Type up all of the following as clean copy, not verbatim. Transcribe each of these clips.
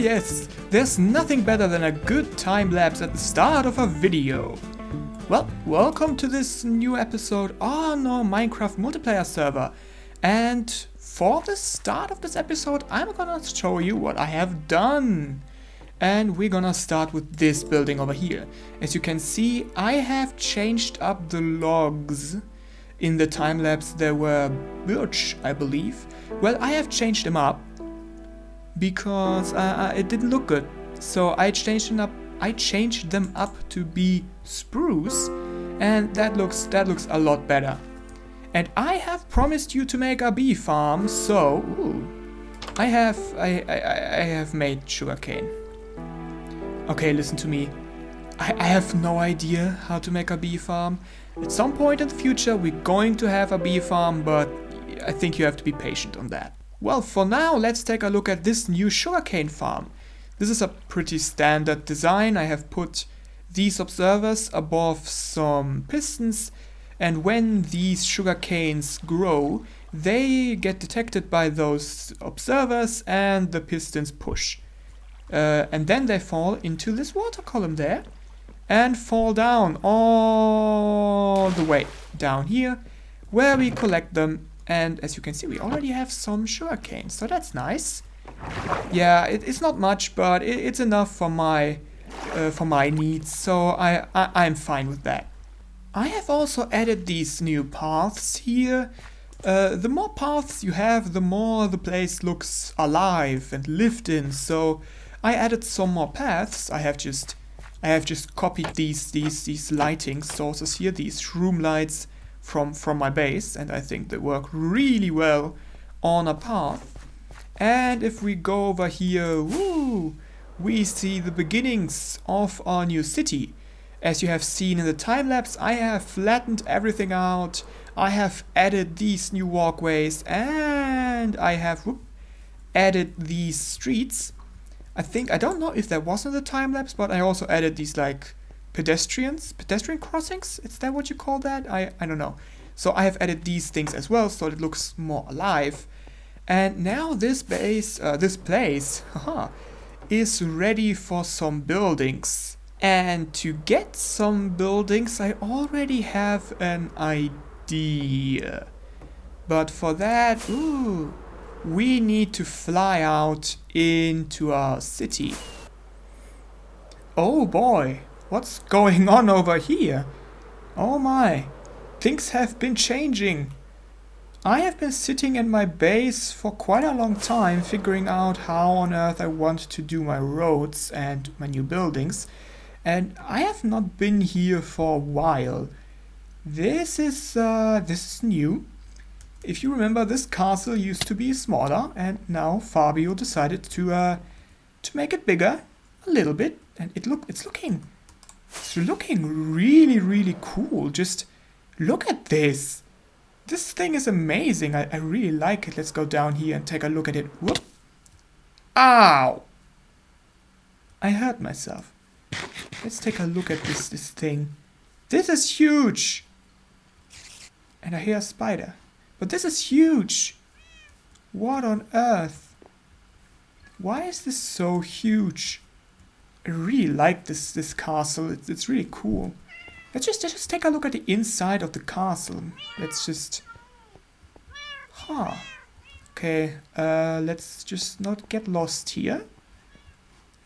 yes, there's nothing better than a good time lapse at the start of a video. Well, welcome to this new episode on our Minecraft multiplayer server. And for the start of this episode, I'm gonna show you what I have done. And we're gonna start with this building over here. As you can see, I have changed up the logs. In the time lapse there were birch, I believe. Well, I have changed them up because it didn't look good. So I changed them up to be spruce, and that looks a lot better. And I have promised you to make a bee farm, so I have made sugarcane. Okay, listen to me. I have no idea how to make a bee farm. At some point in the future we're going to have a bee farm, but I think you have to be patient on that. Well, for now, let's take a look at this new sugarcane farm. This is a pretty standard design. I have put these observers above some pistons, and when these sugarcanes grow, they get detected by those observers and the pistons push. And then they fall into this water column there and fall down all the way down here where we collect them. And as you can see, we already have some sugarcane, so that's nice. Yeah, it's not much, but it's enough for my needs, so I'm fine with that. I have also added these new paths here. The more paths you have, the more the place looks alive and lived in. So I added some more paths. I have just copied these lighting sources here, these room lights from my base, and I think they work really well on a path. And if we go over here, we see the beginnings of our new city. As you have seen in the time lapse, I have flattened everything out. I have added these new walkways, and I have added these streets. I don't know if that was in the time lapse, but I also added these like pedestrian crossings. Is that what you call that? I don't know. So I have added these things as well, so it looks more alive. And now this place is ready for some buildings. And to get some buildings, I already have an idea. But for that, we need to fly out into our city. Oh boy, what's going on over here? Oh my, things have been changing. I have been sitting in my base for quite a long time figuring out how on earth I want to do my roads and my new buildings, and I have not been here for a while. This is new. If you remember, this castle used to be smaller, and now Fabio decided to make it bigger a little bit, and it's looking really, really cool. Just look at this. This thing is amazing. I really like it. Let's go down here and take a look at it. Whoop. Ow! I hurt myself. Let's take a look at this thing. This is huge! And I hear a spider. But this is huge! What on earth? Why is this so huge? I really like this castle. It's really cool. Let's just take a look at the inside of the castle. Let's just... Okay, let's just not get lost here.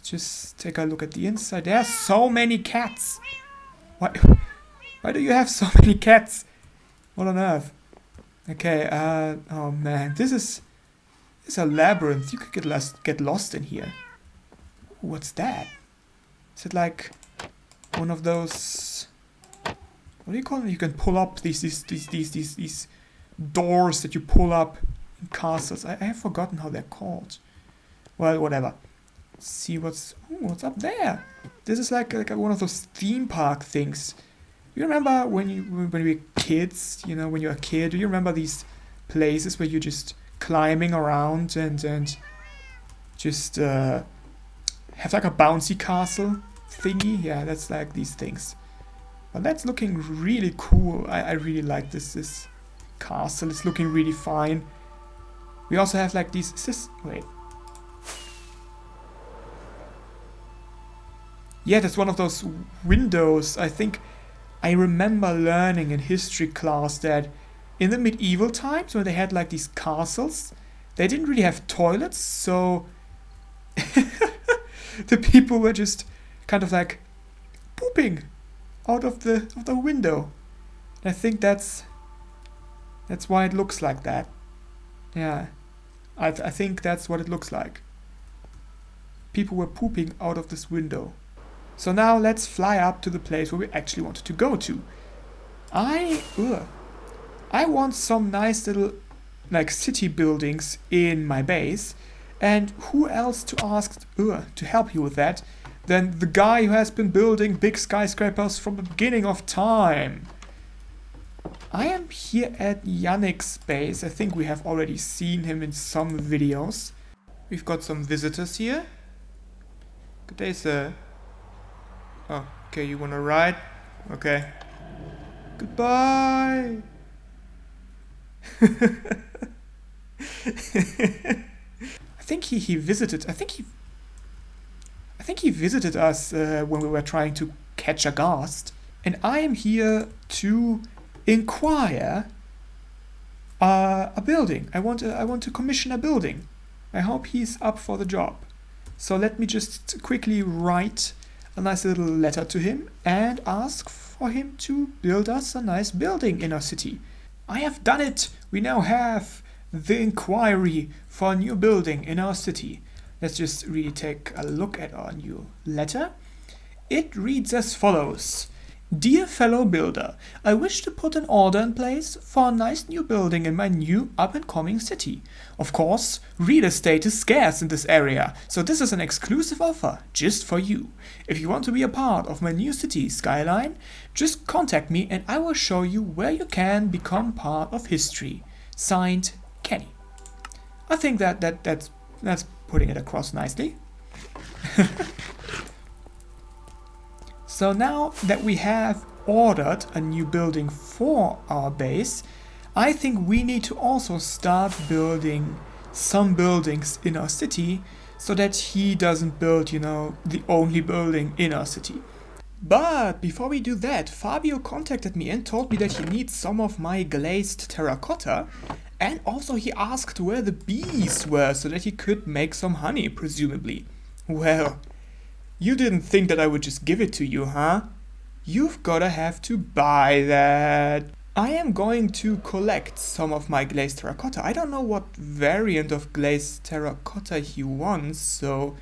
Just take a look at the inside. There are so many cats! Why do you have so many cats? What on earth? Okay, oh man, this is a labyrinth. You could get lost in here. What's that? Is it like one of those... What do you call them? You can pull up these doors that you pull up in castles. I have forgotten how they're called. Well, whatever. Let's see what's up there. This is like one of those theme park things. You remember when we were kids? You know, when you're a kid, do you remember these places where you're just climbing around and just have like a bouncy castle thingy? Yeah, that's like these things. But that's looking really cool. I really like this castle. It's looking really fine. We also have like these... Wait. Yeah, that's one of those windows. I think I remember learning in history class that in the medieval times when they had like these castles, they didn't really have toilets, so the people were just kind of like pooping out of the window. I think that's why it looks like that. Yeah, I think that's what it looks like. People were pooping out of this window. So now let's fly up to the place where we actually wanted to go to. I want some nice little like city buildings in my base, and who else to ask to help you with that than the guy who has been building big skyscrapers from the beginning of time. I am here at Yannick's base. I think we have already seen him in some videos. We've got some visitors here. Good day, sir. Oh, okay, you wanna ride? Okay. Goodbye! I think he visited us when we were trying to catch a ghast. And I am here to inquire a building. I want to commission a building. I hope he's up for the job. So let me just quickly write a nice little letter to him and ask for him to build us a nice building in our city. I have done it! We now have the inquiry for a new building in our city. Let's just really take a look at our new letter. It reads as follows. Dear fellow builder, I wish to put an order in place for a nice new building in my new up-and-coming city. Of course, real estate is scarce in this area, so this is an exclusive offer just for you. If you want to be a part of my new city skyline, just contact me and I will show you where you can become part of history. Signed, Kenny. I think that's putting it across nicely. So now that we have ordered a new building for our base, I think we need to also start building some buildings in our city so that he doesn't build, the only building in our city. But before we do that, Fabio contacted me and told me that he needs some of my glazed terracotta, and also he asked where the bees were so that he could make some honey, presumably. Well, you didn't think that I would just give it to you, huh? You've gotta have to buy that. I am going to collect some of my glazed terracotta. I don't know what variant of glazed terracotta he wants, so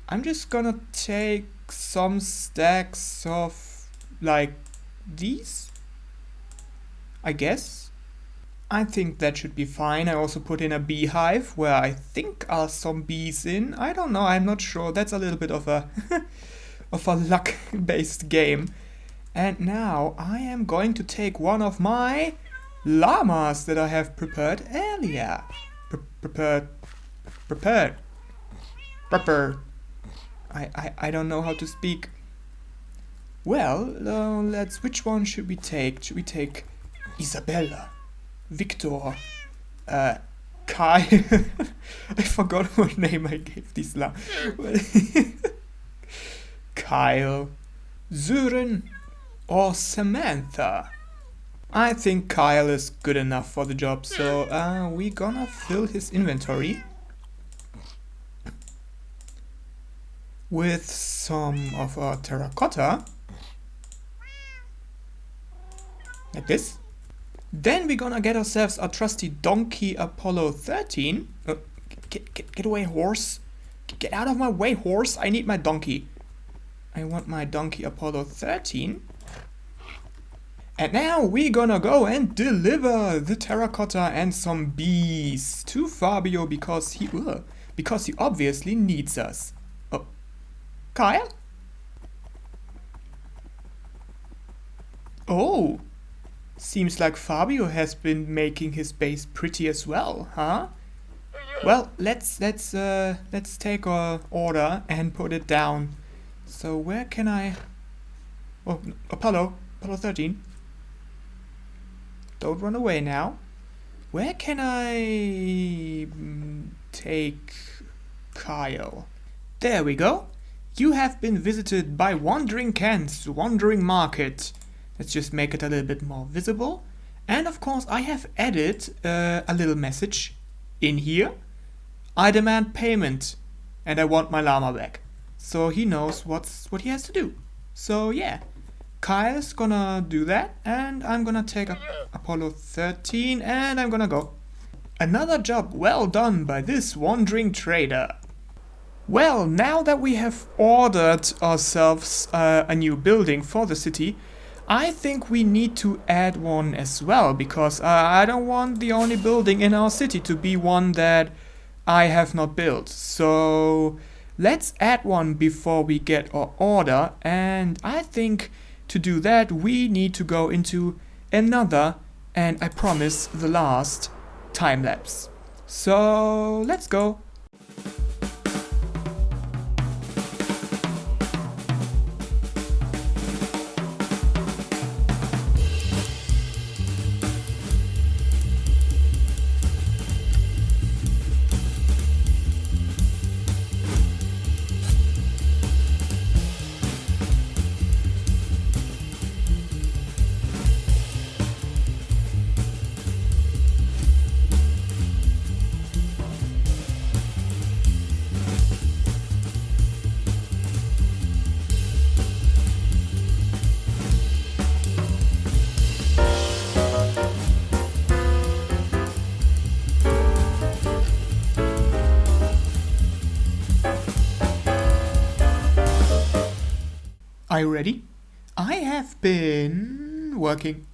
I'm just gonna take some stacks of, like, these, I guess. I think that should be fine. I also put in a beehive where I think are some bees in. I don't know, I'm not sure. That's a little bit of a of a luck-based game. And now I am going to take one of my llamas that I have prepared earlier. Prepared. I don't know how to speak. Well, which one should we take? Should we take Isabella? Victor, Kai, I forgot what name I gave this lamb. Kyle, Sören, or Samantha? I think Kyle is good enough for the job, so we're gonna fill his inventory with some of our terracotta, like this. Then we're gonna get ourselves our trusty donkey Apollo 13. Get away, horse. Get out of my way, horse. I need my donkey. I want my donkey Apollo 13. And now we're gonna go and deliver the terracotta and some bees to Fabio because he obviously needs us. Oh, Kyle? Oh. Seems like Fabio has been making his base pretty as well, huh? Well, let's take our order and put it down. So where can I... Oh, Apollo 13. Don't run away now. Where can I take Kyle? There we go. You have been visited by Wandering Ken's Wandering Market. Let's just make it a little bit more visible. And of course I have added a little message in here. I demand payment and I want my llama back. So he knows what he has to do. So yeah, Kyle's gonna do that and I'm gonna take Apollo 13 and I'm gonna go. Another job well done by this wandering trader. Well, now that we have ordered ourselves a new building for the city, I think we need to add one as well, because I don't want the only building in our city to be one that I have not built. So let's add one before we get our order, and I think to do that we need to go into another, and I promise the last, time lapse. So let's go. Are you ready? I have been working.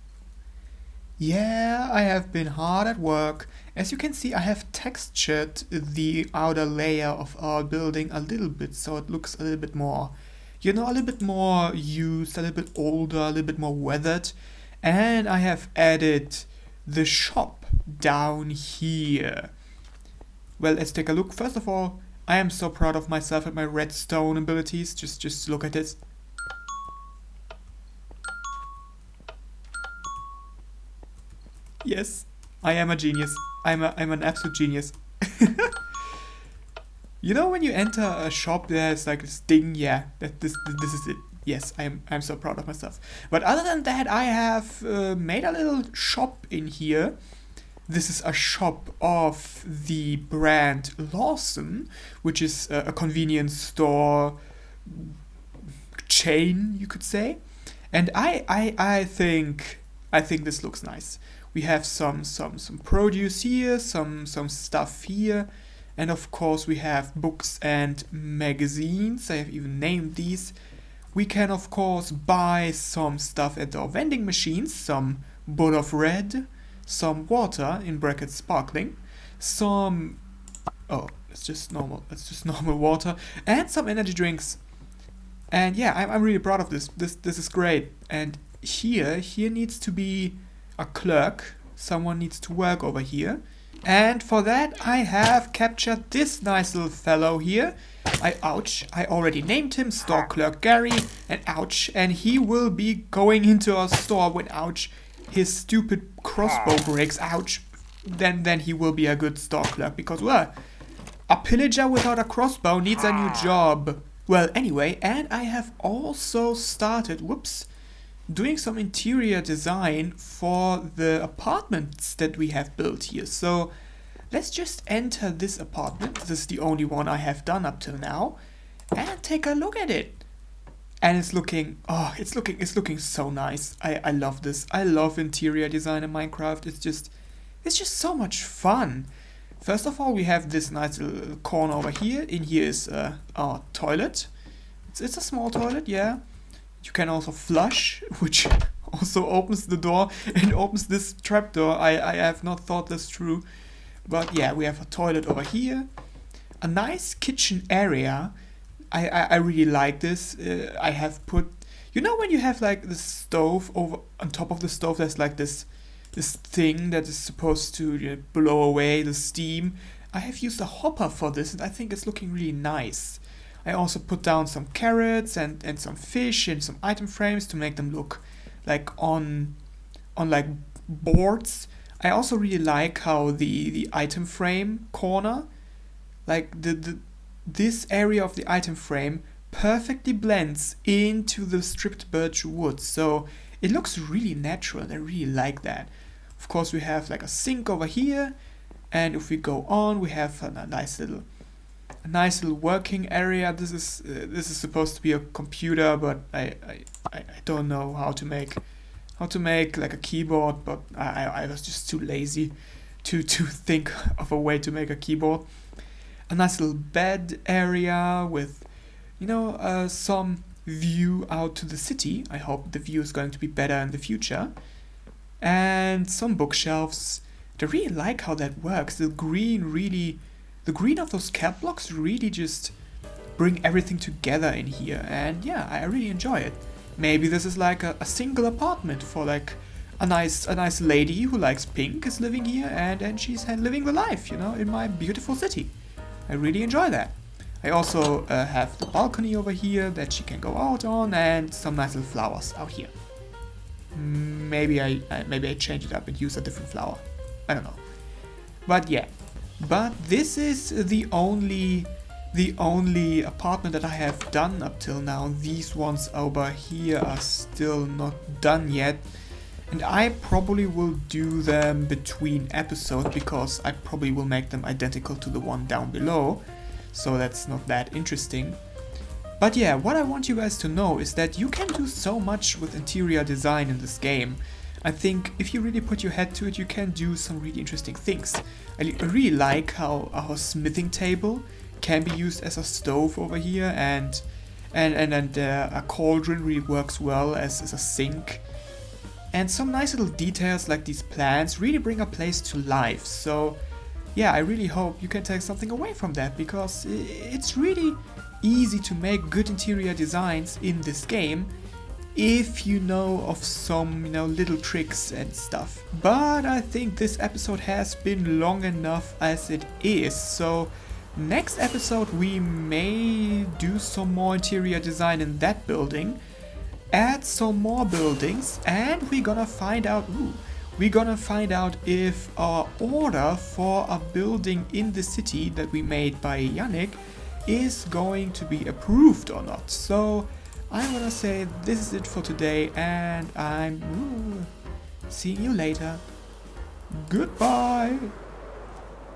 Yeah, I have been hard at work. As you can see, I have textured the outer layer of our building a little bit, so it looks a little bit more, a little bit more used, a little bit older, a little bit more weathered. And I have added the shop down here. Well, let's take a look. First of all, I am so proud of myself and my redstone abilities. Just look at this. Yes, I am a genius. I'm an absolute genius. You know when you enter a shop, there's like this thing. Yeah, this is it. Yes, I'm so proud of myself. But other than that, I have made a little shop in here. This is a shop of the brand Lawson, which is a convenience store chain, you could say. And I think this looks nice. We have some produce here, some stuff here, and of course we have books and magazines. I have even named these. We can of course buy some stuff at our vending machines, some bowl of red, some water in brackets sparkling, it's just normal water, and some energy drinks. And yeah, I'm really proud of this. This is great. And here needs to be a clerk. Someone needs to work over here. And for that I have captured this nice little fellow here. I already named him Store Clerk Gary, and and he will be going into our store when his stupid crossbow breaks. Then he will be a good store clerk, because well, a pillager without a crossbow needs a new job. Well, anyway, and I have also started doing some interior design for the apartments that we have built here. So let's just enter this apartment. This is the only one I have done up till now, and take a look at it. And it's looking so nice. I love this. I love interior design in Minecraft. It's just so much fun. First of all, we have this nice little corner over here. In here is our toilet. It's a small toilet, yeah. You can also flush, which also opens the door and opens this trapdoor. I have not thought this through. But yeah, we have a toilet over here. A nice kitchen area. I really like this. I have put... You know when you have like the stove over on top of the stove, there's like this thing that is supposed to blow away the steam. I have used a hopper for this, and I think it's looking really nice. I also put down some carrots and some fish and some item frames to make them look like on like boards. I also really like how the item frame corner, like this area of the item frame perfectly blends into the stripped birch wood, so it looks really natural, and I really like that. Of course, we have like a sink over here, and if we go on, we have a nice little working area. This is supposed to be a computer, but I don't know how to make like a keyboard, but I was just too lazy to think of a way to make a keyboard. A nice little bed area with, some view out to the city. I hope the view is going to be better in the future. And some bookshelves. I really like how that works. The green of those kelp blocks really just bring everything together in here. And yeah, I really enjoy it. Maybe this is like a single apartment for like a nice lady who likes pink is living here, and she's living the life, in my beautiful city. I really enjoy that. I also have the balcony over here that she can go out on, and some nice little flowers out here. Maybe I change it up and use a different flower. I don't know. But yeah. But this is the only apartment that I have done up till now. These ones over here are still not done yet. And I probably will do them between episodes, because I probably will make them identical to the one down below. So that's not that interesting. But yeah, what I want you guys to know is that you can do so much with interior design in this game. I think if you really put your head to it, you can do some really interesting things. I really like how our smithing table can be used as a stove over here, and a cauldron really works well as a sink. And some nice little details like these plants really bring a place to life. So yeah, I really hope you can take something away from that, because it's really easy to make good interior designs in this game if you know of some, little tricks and stuff. But I think this episode has been long enough as it is, so next episode we may do some more interior design in that building, add some more buildings, and we're gonna find out if our order for a building in the city that we made by Yannick is going to be approved or not. So I'm gonna say this is it for today, and I'm seeing you later. Goodbye.